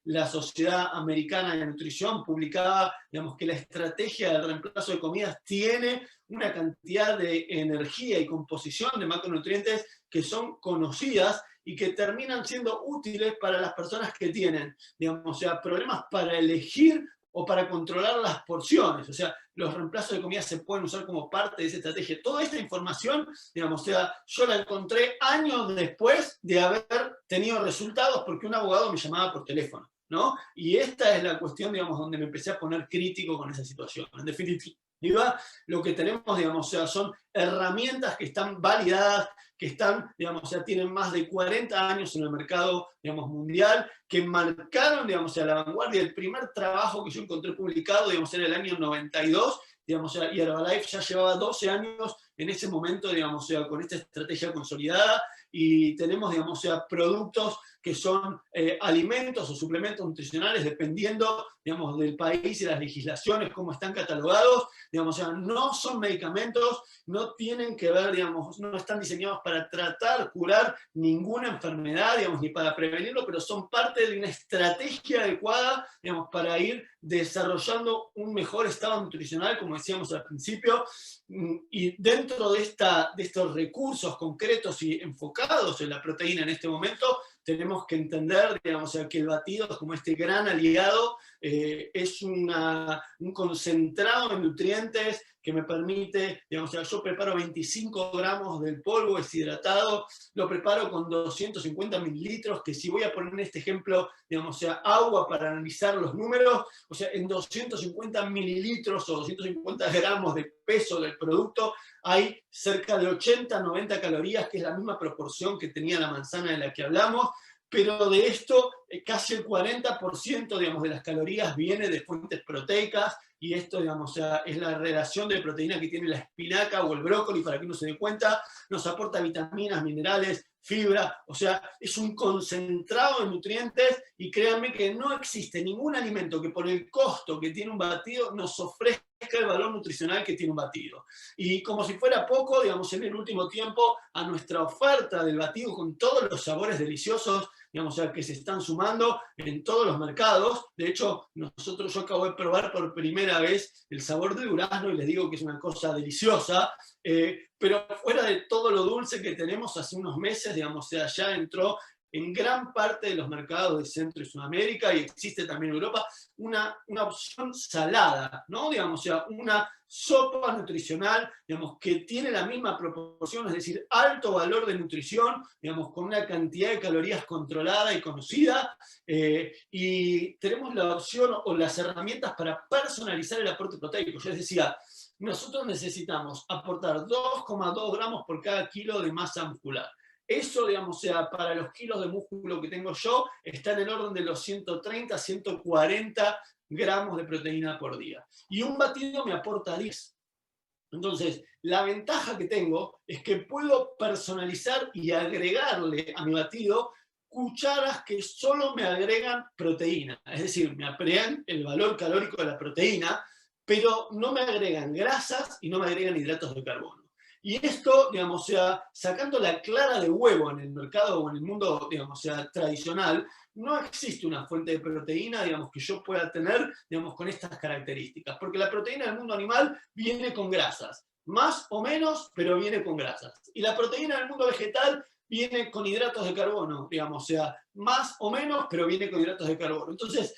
La Sociedad Americana de Nutrición publicaba, digamos, que la estrategia del reemplazo de comidas tiene una cantidad de energía y composición de macronutrientes que son conocidas y que terminan siendo útiles para las personas que tienen, digamos, o sea, problemas para elegir o para controlar las porciones. O sea, los reemplazos de comida se pueden usar como parte de esa estrategia. Toda esta información, digamos, o sea, yo la encontré años después de haber tenido resultados porque un abogado me llamaba por teléfono, ¿no? Y esta es la cuestión, digamos, donde me empecé a poner crítico con esa situación. En definitiva, lo que tenemos, digamos, o sea, son herramientas que están validadas, que están, digamos, o sea, tienen más de 40 años en el mercado, digamos, mundial, que marcaron, digamos, a la vanguardia. El primer trabajo que yo encontré publicado, digamos, era el año 92, digamos, o sea, y Herbalife ya llevaba 12 años en ese momento, digamos, o sea, con esta estrategia consolidada, y tenemos, digamos, o sea, productos que son alimentos o suplementos nutricionales dependiendo, digamos, del país y las legislaciones, cómo están catalogados, digamos, o sea, no son medicamentos, no tienen que ver, digamos, no están diseñados para tratar, curar ninguna enfermedad, digamos, ni para prevenirlo, pero son parte de una estrategia adecuada, digamos, para ir desarrollando un mejor estado nutricional, como decíamos al principio, y dentro de estos recursos concretos y enfocados en la proteína en este momento, tenemos que entender, digamos, que el batido como este gran aliado, es un concentrado en nutrientes que me permite, digamos, yo preparo 25 gramos del polvo deshidratado, lo preparo con 250 mililitros, que si voy a poner en este ejemplo, digamos, o sea, agua para analizar los números, o sea, en 250 mililitros o 250 gramos de peso del producto hay cerca de 80-90 calorías, que es la misma proporción que tenía la manzana de la que hablamos, pero de esto casi el 40%, digamos, de las calorías viene de fuentes proteicas, y esto, digamos, o sea, es la relación de proteína que tiene la espinaca o el brócoli, para que uno se dé cuenta, nos aporta vitaminas, minerales, fibra, o sea, es un concentrado de nutrientes, y créanme que no existe ningún alimento que por el costo que tiene un batido nos ofrezca el valor nutricional que tiene un batido. Y como si fuera poco, digamos, en el último tiempo, a nuestra oferta del batido con todos los sabores deliciosos, digamos, o sea, que se están sumando en todos los mercados. De hecho, yo acabo de probar por primera vez el sabor de durazno y les digo que es una cosa deliciosa, pero fuera de todo lo dulce que tenemos hace unos meses, digamos, o sea, ya entró en gran parte de los mercados de Centro y Sudamérica, y existe también en Europa, una opción salada, ¿no? Digamos, o sea, una sopa nutricional, digamos, que tiene la misma proporción, es decir, alto valor de nutrición, digamos, con una cantidad de calorías controlada y conocida, y tenemos la opción o las herramientas para personalizar el aporte proteico. Yo les decía, nosotros necesitamos aportar 2,2 gramos por cada kilo de masa muscular. Eso, digamos, o sea, para los kilos de músculo que tengo yo, está en el orden de los 130, 140 gramos de proteína por día. Y un batido me aporta 10. Entonces, la ventaja que tengo es que puedo personalizar y agregarle a mi batido cucharas que solo me agregan proteína. Es decir, me agregan el valor calórico de la proteína, pero no me agregan grasas y no me agregan hidratos de carbono. Y esto, digamos, o sea, sacando la clara de huevo en el mercado o en el mundo, digamos, o sea, tradicional, no existe una fuente de proteína, digamos, que yo pueda tener, digamos, con estas características. Porque la proteína del mundo animal viene con grasas, más o menos, pero viene con grasas. Y la proteína del mundo vegetal viene con hidratos de carbono, digamos, o sea, más o menos, pero viene con hidratos de carbono. Entonces,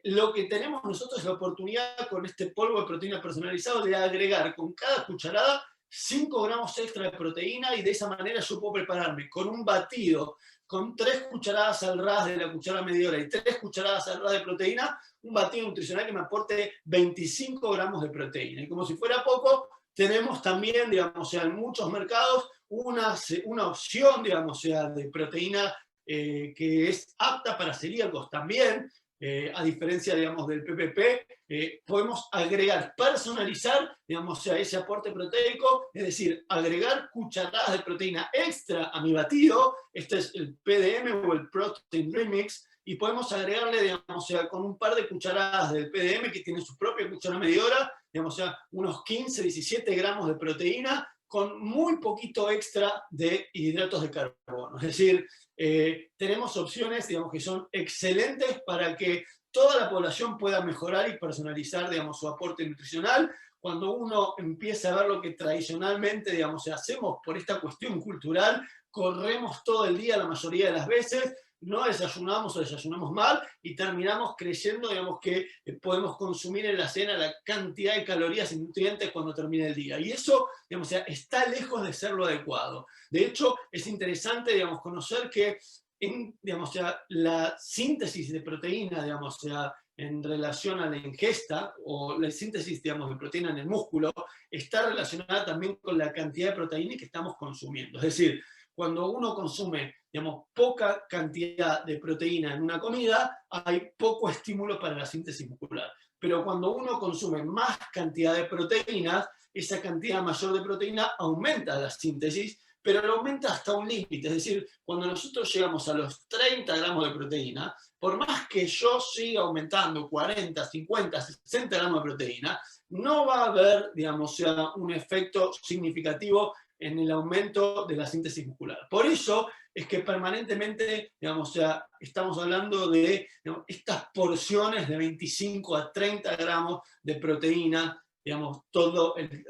lo que tenemos nosotros es la oportunidad con este polvo de proteína personalizado de agregar con cada cucharada 5 gramos extra de proteína, y de esa manera yo puedo prepararme con un batido, con 3 cucharadas al ras de la cuchara medidora y 3 cucharadas al ras de proteína, un batido nutricional que me aporte 25 gramos de proteína. Y como si fuera poco, tenemos también, digamos, o sea, en muchos mercados una opción, digamos, o sea, de proteína que es apta para celíacos también, a diferencia, digamos, del PPP, podemos agregar, personalizar, digamos, a ese aporte proteico, es decir, agregar cucharadas de proteína extra a mi batido. Este es el PDM o el Protein Remix, y podemos agregarle, digamos, con un par de cucharadas del PDM, que tiene su propia cucharada medidora, digamos, unos 15, 17 gramos de proteína, con muy poquito extra de hidratos de carbono. Es decir, tenemos opciones, digamos, que son excelentes para que toda la población pueda mejorar y personalizar, digamos, su aporte nutricional. Cuando uno empieza a ver lo que tradicionalmente, digamos, hacemos por esta cuestión cultural, corremos todo el día la mayoría de las veces, no desayunamos o desayunamos mal y terminamos creyendo, digamos, que podemos consumir en la cena la cantidad de calorías y nutrientes cuando termine el día. Y eso, digamos, está lejos de ser lo adecuado. De hecho, es interesante, digamos, conocer que digamos, la síntesis de proteína, digamos, en relación a la ingesta o la síntesis, digamos, de proteína en el músculo, está relacionada también con la cantidad de proteína que estamos consumiendo. Es decir, cuando uno consume, digamos, poca cantidad de proteína en una comida, hay poco estímulo para la síntesis muscular. Pero cuando uno consume más cantidad de proteínas, esa cantidad mayor de proteína aumenta la síntesis, pero lo aumenta hasta un límite. Es decir, cuando nosotros llegamos a los 30 gramos de proteína, por más que yo siga aumentando 40, 50, 60 gramos de proteína, no va a haber, digamos, un efecto significativo en el aumento de la síntesis muscular. Por eso es que permanentemente, digamos, estamos hablando de, digamos, estas porciones de 25 a 30 gramos de proteína, digamos,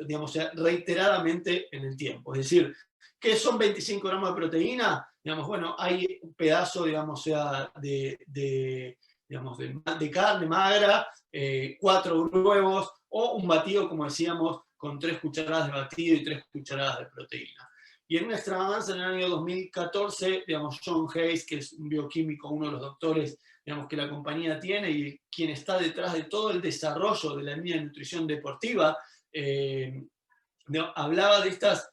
digamos, reiteradamente en el tiempo. Es decir, ¿qué son 25 gramos de proteína? Digamos, bueno, hay un pedazo, digamos, de carne magra, 4 huevos, o un batido, como decíamos, con 3 cucharadas de batido y 3 cucharadas de proteína. Y en nuestra avanza en el año 2014, digamos, John Hayes, que es un bioquímico, uno de los doctores, digamos, que la compañía tiene y quien está detrás de todo el desarrollo de la línea de nutrición deportiva, hablaba de estas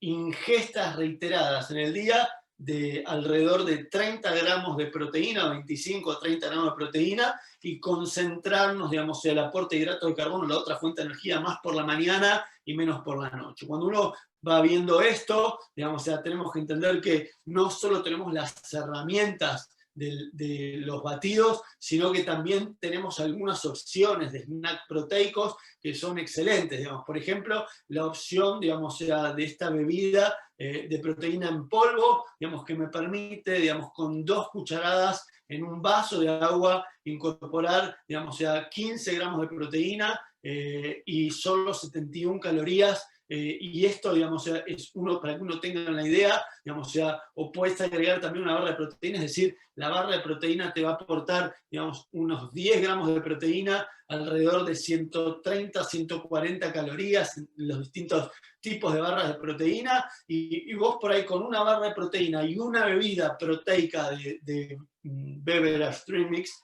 ingestas reiteradas en el día de alrededor de 30 gramos de proteína, 25 a 30 gramos de proteína, y concentrarnos, digamos, el aporte de hidratos de carbono, la otra fuente de energía, más por la mañana y menos por la noche. Cuando uno va viendo esto, digamos, tenemos que entender que no solo tenemos las herramientas de los batidos, sino que también tenemos algunas opciones de snack proteicos que son excelentes. Digamos, por ejemplo, la opción, digamos, de esta bebida de proteína en polvo, digamos, que me permite, digamos, con 2 cucharadas en un vaso de agua incorporar, digamos, 15 gramos de proteína y solo 71 calorías. Y esto, digamos, es para que uno tenga la idea, digamos, o puedes agregar también una barra de proteína, es decir, la barra de proteína te va a aportar, digamos, unos 10 gramos de proteína, alrededor de 130, 140 calorías en los distintos tipos de barras de proteína, y vos por ahí con una barra de proteína y una bebida proteica de Beverage Stream Mix,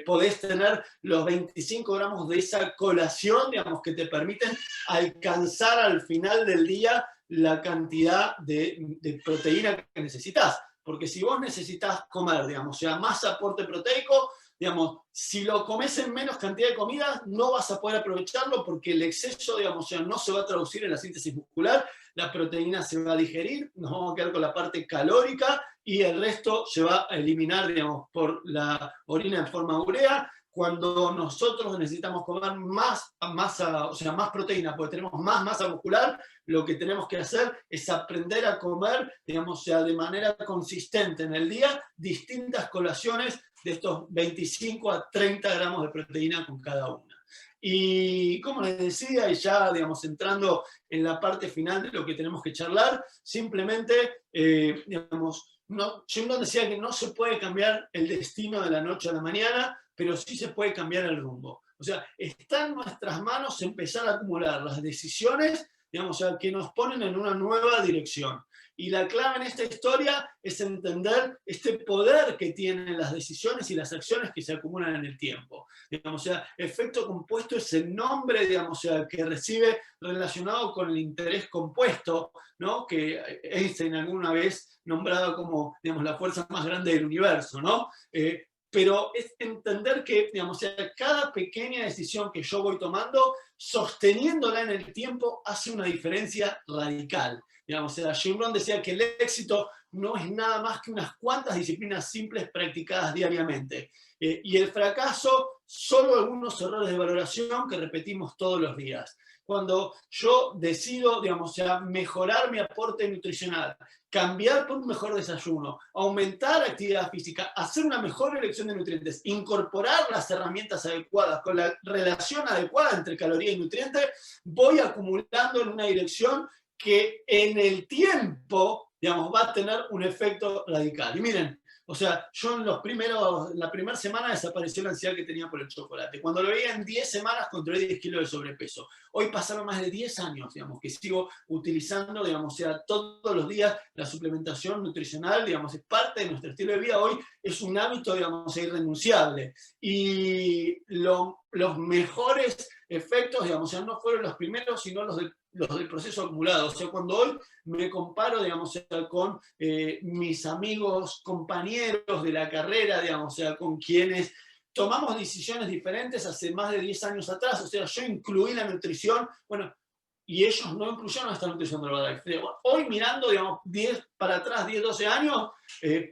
podés tener los 25 gramos de esa colación, digamos, que te permiten alcanzar al final del día la cantidad de proteína que necesitas. Porque si vos necesitas comer, digamos, más aporte proteico, digamos, si lo comes en menos cantidad de comida, no vas a poder aprovecharlo porque el exceso, digamos, no se va a traducir en la síntesis muscular, la proteína se va a digerir, nos vamos a quedar con la parte calórica y el resto se va a eliminar, digamos, por la orina en forma urea. Cuando nosotros necesitamos comer más masa, o sea, más proteína, porque tenemos más masa muscular, lo que tenemos que hacer es aprender a comer, digamos, de manera consistente en el día, distintas colaciones de estos 25 a 30 gramos de proteína con cada una. Y como les decía, y ya, digamos, entrando en la parte final de lo que tenemos que charlar, simplemente, digamos, yo decía que no se puede cambiar el destino de la noche a la mañana, pero sí se puede cambiar el rumbo. O sea, está en nuestras manos empezar a acumular las decisiones, digamos, que nos ponen en una nueva dirección. Y la clave en esta historia es entender este poder que tienen las decisiones y las acciones que se acumulan en el tiempo. Digamos, efecto compuesto es el nombre, digamos, que recibe relacionado con el interés compuesto, ¿no? Que Einstein alguna vez nombrado como, digamos, la fuerza más grande del universo, ¿no? pero es entender que, digamos, o sea, cada pequeña decisión que yo voy tomando, sosteniéndola en el tiempo, hace una diferencia radical. Digamos, o sea, Jim Rohn decía que el éxito no es nada más que unas cuantas disciplinas simples practicadas diariamente. Y el fracaso, solo algunos errores de valoración que repetimos todos los días. Cuando yo decido, digamos, o sea, mejorar mi aporte nutricional, cambiar por un mejor desayuno, aumentar la actividad física, hacer una mejor elección de nutrientes, incorporar las herramientas adecuadas con la relación adecuada entre caloría y nutriente, voy acumulando en una dirección que en el tiempo, digamos, va a tener un efecto radical. Y miren, o sea, yo en la primera semana desapareció la ansiedad que tenía por el chocolate. Cuando lo veía en 10 semanas controlé 10 kilos de sobrepeso. Hoy pasaron más de 10 años, digamos, que sigo utilizando, digamos, o sea, todos los días la suplementación nutricional, digamos, es parte de nuestro estilo de vida. Hoy es un hábito, digamos, irrenunciable. Y los mejores efectos, digamos, o sea, no fueron los primeros, sino los del proceso acumulado. O sea, cuando hoy me comparo, digamos, o sea, con mis amigos, compañeros de la carrera, digamos, o sea, con quienes tomamos decisiones diferentes hace más de 10 años atrás. O sea, yo incluí la nutrición, bueno, y ellos no incluyeron esta nutrición de Herbalife. Hoy mirando, digamos, 10 para atrás, 10, 12 años,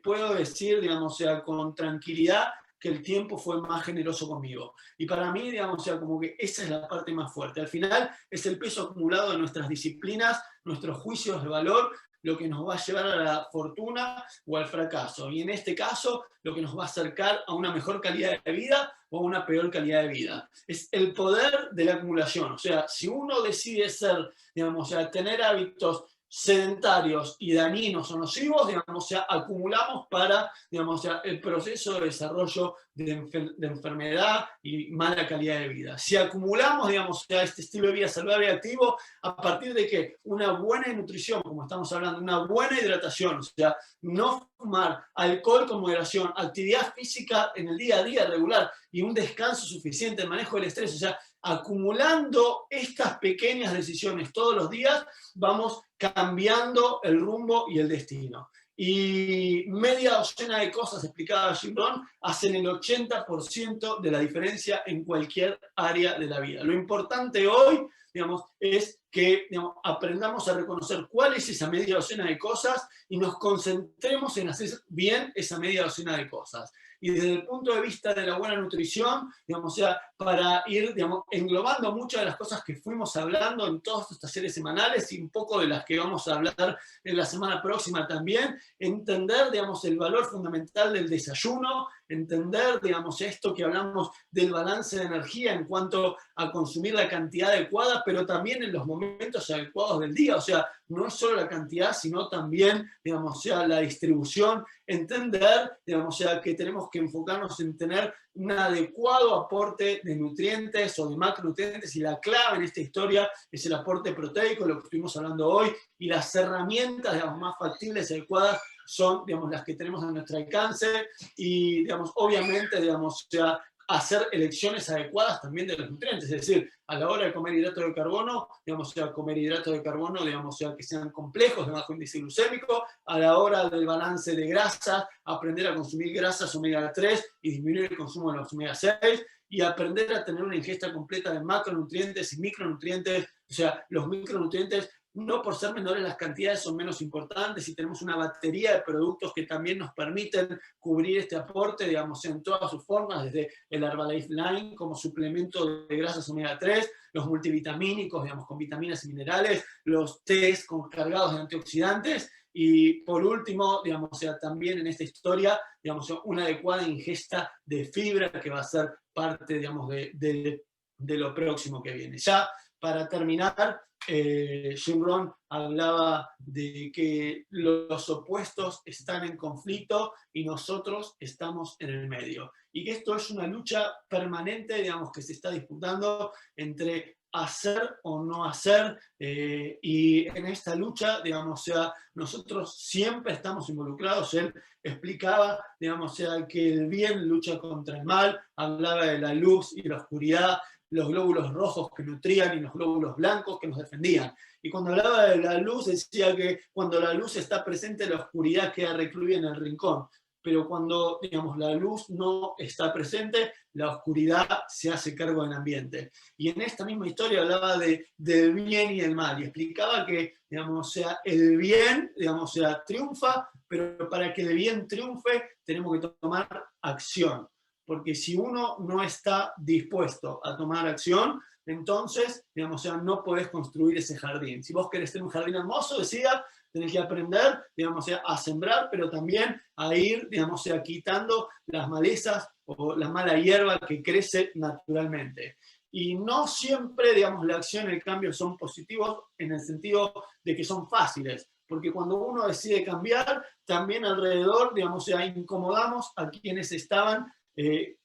puedo decir, digamos, o sea, con tranquilidad que el tiempo fue más generoso conmigo. Y para mí, digamos, o sea, como que esa es la parte más fuerte. Al final es el peso acumulado de nuestras disciplinas, nuestros juicios de valor, lo que nos va a llevar a la fortuna o al fracaso. Y en este caso, lo que nos va a acercar a una mejor calidad de vida o a una peor calidad de vida. Es el poder de la acumulación. O sea, si uno decide ser, digamos, o sea, tener hábitos sedentarios y dañinos o nocivos, digamos, o sea, acumulamos para, digamos, o sea, el proceso de desarrollo de enfermedad y mala calidad de vida. Si acumulamos, digamos, o sea, este estilo de vida saludable y activo, a partir de que una buena nutrición, como estamos hablando, una buena hidratación, o sea, no fumar, alcohol con moderación, actividad física en el día a día regular y un descanso suficiente, el manejo del estrés, o sea, acumulando estas pequeñas decisiones todos los días, vamos cambiando el rumbo y el destino. Y media docena de cosas explicadas Jim Rohn hacen el 80% de la diferencia en cualquier área de la vida. Lo importante hoy, digamos, es que, digamos, aprendamos a reconocer cuál es esa media docena de cosas y nos concentremos en hacer bien esa media docena de cosas. Y desde el punto de vista de la buena nutrición, digamos, o sea, para ir, digamos, englobando muchas de las cosas que fuimos hablando en todos estos talleres semanales y un poco de las que vamos a hablar en la semana próxima también, entender, digamos, el valor fundamental del desayuno, entender, digamos, esto que hablamos del balance de energía en cuanto a consumir la cantidad adecuada, pero también en los momentos adecuados del día. O sea, no es solo la cantidad, sino también, digamos, o sea, la distribución, entender, digamos, o sea, que tenemos que enfocarnos en tener un adecuado aporte de nutrientes o de macronutrientes, y la clave en esta historia es el aporte proteico, lo que estuvimos hablando hoy, y las herramientas, digamos, más factibles y adecuadas son, digamos, las que tenemos a nuestro alcance, y, digamos, obviamente, digamos, o sea, hacer elecciones adecuadas también de los nutrientes, es decir, a la hora de comer hidratos de carbono, digamos, o sea, comer hidratos de carbono, digamos, o sea, que sean complejos, de bajo índice glucémico, a la hora del balance de grasas, aprender a consumir grasas omega 3 y disminuir el consumo de los omega 6, y aprender a tener una ingesta completa de macronutrientes y micronutrientes. O sea, los micronutrientes, no por ser menores las cantidades, son menos importantes, y tenemos una batería de productos que también nos permiten cubrir este aporte, digamos, en todas sus formas, desde el Herbalife Line como suplemento de grasas omega 3, los multivitamínicos, digamos, con vitaminas y minerales, los tés cargados de antioxidantes, y por último, digamos, o sea, también en esta historia, digamos, una adecuada ingesta de fibra que va a ser parte, digamos, de lo próximo que viene. Ya para terminar, Jim Rohn hablaba de que los opuestos están en conflicto y nosotros estamos en el medio. Y que esto es una lucha permanente, digamos, que se está disputando entre hacer o no hacer, y en esta lucha, digamos, o sea, nosotros siempre estamos involucrados. Él explicaba, digamos, o sea, que el bien lucha contra el mal, hablaba de la luz y la oscuridad, los glóbulos rojos que nutrían y los glóbulos blancos que nos defendían. Y cuando hablaba de la luz, decía que cuando la luz está presente, la oscuridad queda recluida en el rincón. pero cuando, digamos, la luz no está presente, la oscuridad se hace cargo del ambiente. Y en esta misma historia hablaba del bien y del mal, y explicaba que, digamos, o sea, el bien, digamos, o sea, triunfa, pero para que el bien triunfe tenemos que tomar acción. Porque si uno no está dispuesto a tomar acción, entonces, digamos, o sea, no podés construir ese jardín. Si vos querés tener un jardín hermoso, decía, tenés que aprender, digamos, o sea, a sembrar, pero también a ir, digamos, o sea, quitando las malezas o la mala hierba que crece naturalmente. Y no siempre, digamos, la acción y el cambio son positivos en el sentido de que son fáciles, porque cuando uno decide cambiar, también alrededor, digamos, o sea, incomodamos a quienes estaban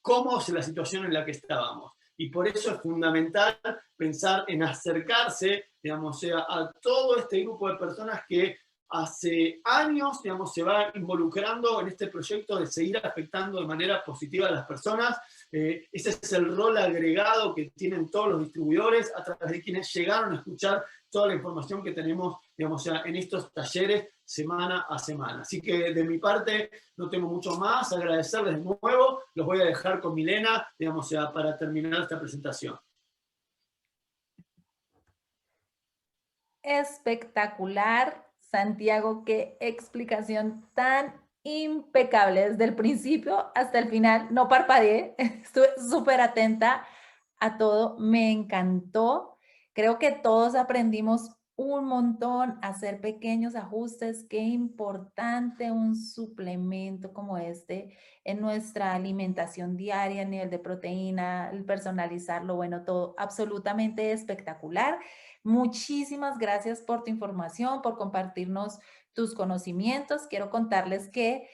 cómodos en la situación en la que estábamos. Y por eso es fundamental pensar en acercarse, digamos, o sea, a todo este grupo de personas que hace años, digamos, se va involucrando en este proyecto de seguir afectando de manera positiva a las personas. Ese es el rol agregado que tienen todos los distribuidores a través de quienes llegaron a escuchar toda la información que tenemos, digamos, en estos talleres semana a semana. Así que de mi parte no tengo mucho más, agradecerles de nuevo, los voy a dejar con Milena, digamos, para terminar esta presentación. Espectacular, Santiago, qué explicación tan impecable desde el principio hasta el final. No parpadeé, estuve súper atenta a todo, me encantó. Creo que todos aprendimos un montón a hacer pequeños ajustes. Qué importante un suplemento como este en nuestra alimentación diaria, a nivel de proteína, el personalizarlo, bueno, todo absolutamente espectacular. Muchísimas gracias por tu información, por compartirnos tus conocimientos. Quiero contarles que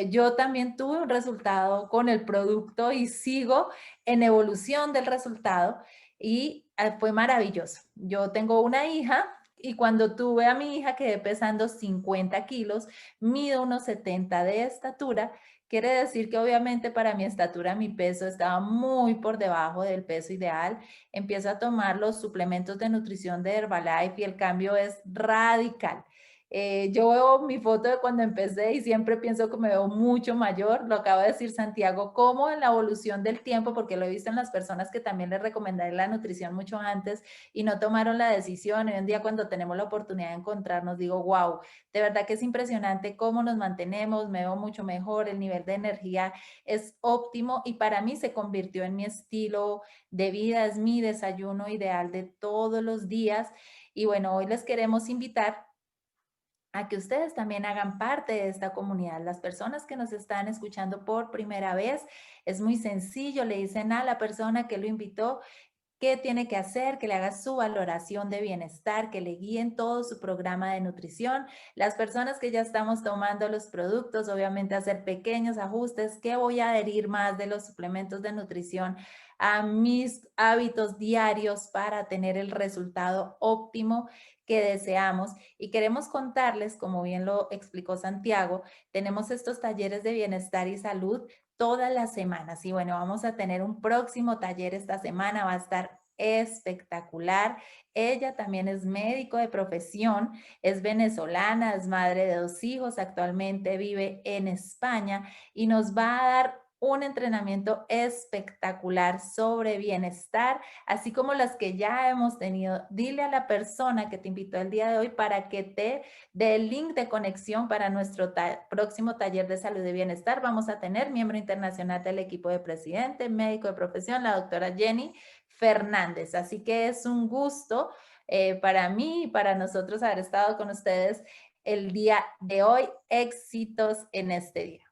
yo también tuve un resultado con el producto y sigo en evolución del resultado y fue maravilloso. Yo tengo una hija y cuando tuve a mi hija quedé pesando 50 kilos, mido unos 70 de estatura. Quiere decir que obviamente para mi estatura mi peso estaba muy por debajo del peso ideal. Empiezo a tomar los suplementos de nutrición de Herbalife y el cambio es radical. Yo veo mi foto de cuando empecé y siempre pienso que me veo mucho mayor. Lo acaba de decir Santiago, como en la evolución del tiempo, porque lo he visto en las personas que también les recomendé la nutrición mucho antes y no tomaron la decisión. Hoy en día cuando tenemos la oportunidad de encontrarnos, digo, wow, de verdad que es impresionante cómo nos mantenemos, me veo mucho mejor, el nivel de energía es óptimo y para mí se convirtió en mi estilo de vida, es mi desayuno ideal de todos los días. Y bueno, hoy les queremos invitar a que ustedes también hagan parte de esta comunidad. Las personas que nos están escuchando por primera vez, es muy sencillo, le dicen a la persona que lo invitó qué tiene que hacer, que le haga su valoración de bienestar, que le guíen todo su programa de nutrición. Las personas que ya estamos tomando los productos, obviamente hacer pequeños ajustes, que voy a adherir más de los suplementos de nutrición a mis hábitos diarios para tener el resultado óptimo que deseamos. Y queremos contarles, como bien lo explicó Santiago, tenemos estos talleres de bienestar y salud todas las semanas. Y bueno, vamos a tener un próximo taller esta semana, va a estar espectacular. Ella también es médico de profesión, es venezolana, es madre de 2 hijos, actualmente vive en España y nos va a dar un entrenamiento espectacular sobre bienestar, así como las que ya hemos tenido. Dile a la persona que te invitó el día de hoy para que te dé el link de conexión para nuestro próximo taller de salud y bienestar. Vamos a tener miembro internacional del equipo de presidente, médico de profesión, la doctora Jenny Fernández. Así que es un gusto para mí y para nosotros haber estado con ustedes el día de hoy. Éxitos en este día.